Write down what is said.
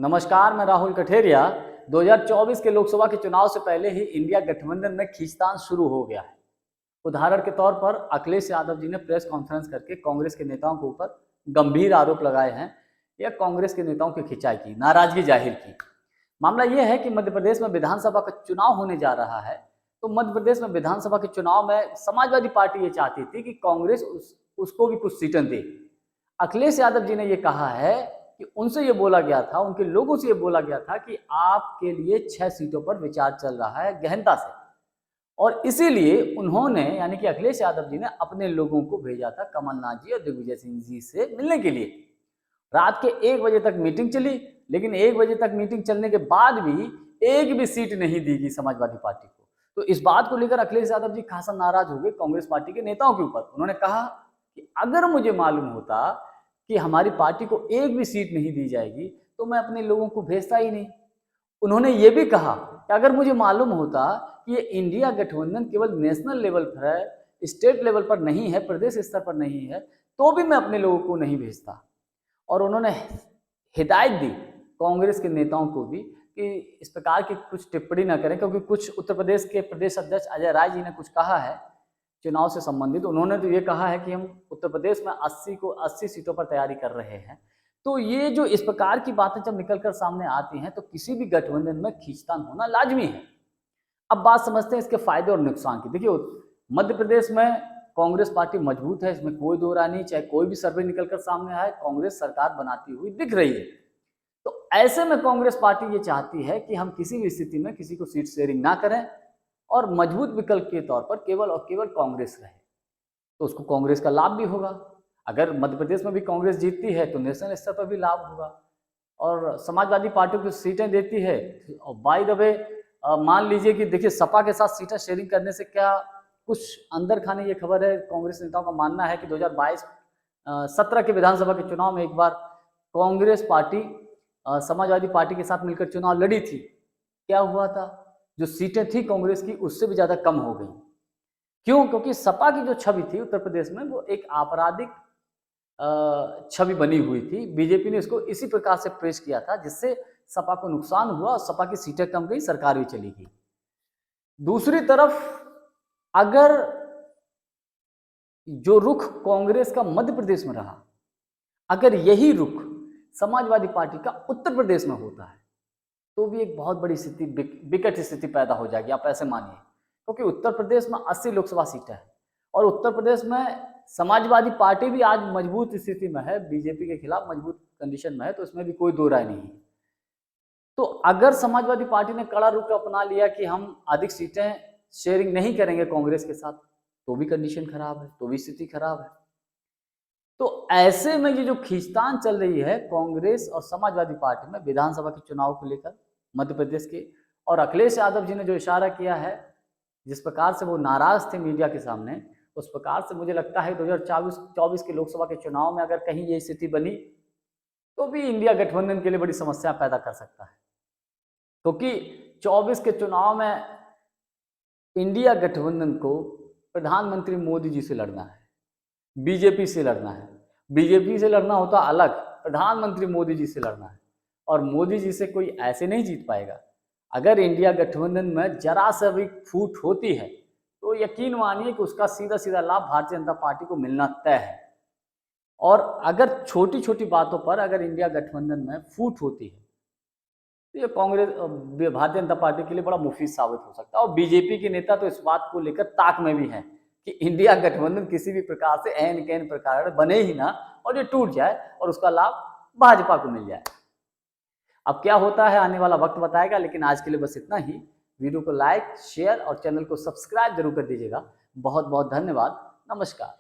नमस्कार, मैं राहुल कठेरिया। 2024 के लोकसभा के चुनाव से पहले ही इंडिया गठबंधन में खींचतान शुरू हो गया है। उदाहरण के तौर पर अखिलेश यादव जी ने प्रेस कॉन्फ्रेंस करके कांग्रेस के नेताओं के ऊपर गंभीर आरोप लगाए हैं या कांग्रेस के नेताओं की खिंचाई की, नाराजगी जाहिर की। मामला यह है कि मध्य प्रदेश में विधानसभा का चुनाव होने जा रहा है, तो मध्य प्रदेश में विधानसभा के चुनाव में समाजवादी पार्टी ये चाहती थी कि कांग्रेस उसको भी कुछ सीटें दे। अखिलेश यादव जी ने ये कहा है कि उनसे ये बोला गया था, उनके लोगों से ये बोला गया था कि आपके लिए 6 सीटों पर विचार चल रहा है गहनता से, और इसीलिए उन्होंने यानी कि अखिलेश यादव जी ने अपने लोगों को भेजा था कमलनाथ जी और दिग्विजय सिंह जी से मिलने के लिए। रात के 1 बजे तक मीटिंग चली, लेकिन 1 बजे तक मीटिंग चलने के बाद भी एक भी सीट नहीं दी गई समाजवादी पार्टी को। तो इस बात को लेकर अखिलेश यादव जी खासा नाराज हो गए कांग्रेस पार्टी के नेताओं के ऊपर। उन्होंने कहा कि अगर मुझे मालूम होता कि हमारी पार्टी को एक भी सीट नहीं दी जाएगी तो मैं अपने लोगों को भेजता ही नहीं। उन्होंने ये भी कहा कि अगर मुझे मालूम होता कि ये इंडिया गठबंधन केवल नेशनल लेवल पर है, स्टेट लेवल पर नहीं है, प्रदेश स्तर पर नहीं है, तो भी मैं अपने लोगों को नहीं भेजता। और उन्होंने हिदायत दी कांग्रेस के नेताओं को भी कि इस प्रकार की कुछ टिप्पणी न करें, क्योंकि कुछ उत्तर प्रदेश के प्रदेश अध्यक्ष अजय राय जी ने कुछ कहा है चुनाव से संबंधित। उन्होंने तो ये कहा है कि हम उत्तर प्रदेश में 80 सीटों पर तैयारी कर रहे हैं। तो ये जो इस प्रकार की बातें जब निकलकर सामने आती हैं तो किसी भी गठबंधन में खींचतान होना लाजमी है। अब बात समझते हैं इसके फायदे और नुकसान की। देखिए, मध्य प्रदेश में कांग्रेस पार्टी मजबूत है, इसमें कोई दो राय नहीं। चाहे कोई भी सर्वे निकलकर सामने आए, कांग्रेस सरकार बनाती हुई दिख रही है। तो ऐसे में कांग्रेस पार्टी ये चाहती है कि हम किसी भी स्थिति में किसी को सीट शेयरिंग ना करें और मजबूत विकल्प के तौर पर केवल और केवल कांग्रेस रहे, तो उसको कांग्रेस का लाभ भी होगा। अगर मध्य प्रदेश में भी कांग्रेस जीतती है तो नेशनल स्तर पर भी लाभ होगा। और समाजवादी पार्टी को सीटें देती है, और बाय द वे मान लीजिए कि देखिए सपा के साथ सीटें शेयरिंग करने से क्या कुछ अंदर खाने ये खबर है, कांग्रेस नेताओं का मानना है कि 2022-17 के विधानसभा के चुनाव में एक बार कांग्रेस पार्टी समाजवादी पार्टी के साथ मिलकर चुनाव लड़ी थी। क्या हुआ था, जो सीटें थी कांग्रेस की उससे भी ज्यादा कम हो गई। क्यों? क्योंकि सपा की जो छवि थी उत्तर प्रदेश में वो एक आपराधिक छवि बनी हुई थी। बीजेपी ने इसको इसी प्रकार से पेश किया था जिससे सपा को नुकसान हुआ और सपा की सीटें कम गई, सरकार भी चली गई। दूसरी तरफ अगर जो रुख कांग्रेस का मध्य प्रदेश में रहा, अगर यही रुख समाजवादी पार्टी का उत्तर प्रदेश में होता है तो भी एक बहुत बड़ी स्थिति, विकट स्थिति पैदा हो जाएगी। आप ऐसे मानिए, क्योंकि उत्तर प्रदेश में 80 लोकसभा सीटें हैं और उत्तर प्रदेश में समाजवादी पार्टी भी आज मजबूत स्थिति में है, बीजेपी के खिलाफ मजबूत कंडीशन में है, तो इसमें भी कोई दो राय नहीं है। तो अगर समाजवादी पार्टी ने कड़ा रुख अपना लिया कि हम अधिक सीटें शेयरिंग नहीं करेंगे कांग्रेस के साथ, तो भी कंडीशन खराब है, तो भी स्थिति खराब है। तो ऐसे में ये जो खींचतान चल रही है कांग्रेस और समाजवादी पार्टी में विधानसभा के चुनाव को लेकर मध्य प्रदेश के, और अखिलेश यादव जी ने जो इशारा किया है, जिस प्रकार से वो नाराज थे मीडिया के सामने, उस प्रकार से मुझे लगता है 2024 के लोकसभा के चुनाव में अगर कहीं ये स्थिति बनी तो भी इंडिया गठबंधन के लिए बड़ी समस्या पैदा कर सकता है। क्योंकि 24 के चुनाव में इंडिया गठबंधन को प्रधानमंत्री मोदी जी से लड़ना है, बीजेपी से लड़ना है। बीजेपी से लड़ना होता अलग, प्रधानमंत्री मोदी जी से लड़ना है, और मोदी जी से कोई ऐसे नहीं जीत पाएगा। अगर इंडिया गठबंधन में जरा सा भी फूट होती है तो यकीन मानिए कि उसका सीधा सीधा लाभ भारतीय जनता पार्टी को मिलना तय है। और अगर छोटी छोटी बातों पर अगर इंडिया गठबंधन में फूट होती है तो ये कांग्रेस भारतीय जनता पार्टी के लिए बड़ा मुफीद साबित हो सकता है। और बीजेपी के नेता तो इस बात को लेकर ताक में भी हैं कि इंडिया गठबंधन किसी भी प्रकार से ऐन कैन प्रकार बने ही ना और ये टूट जाए और उसका लाभ भाजपा को मिल जाए। अब क्या होता है आने वाला वक्त बताएगा, लेकिन आज के लिए बस इतना ही। वीडियो को लाइक, शेयर और चैनल को सब्सक्राइब जरूर कर दीजिएगा। बहुत बहुत धन्यवाद। नमस्कार।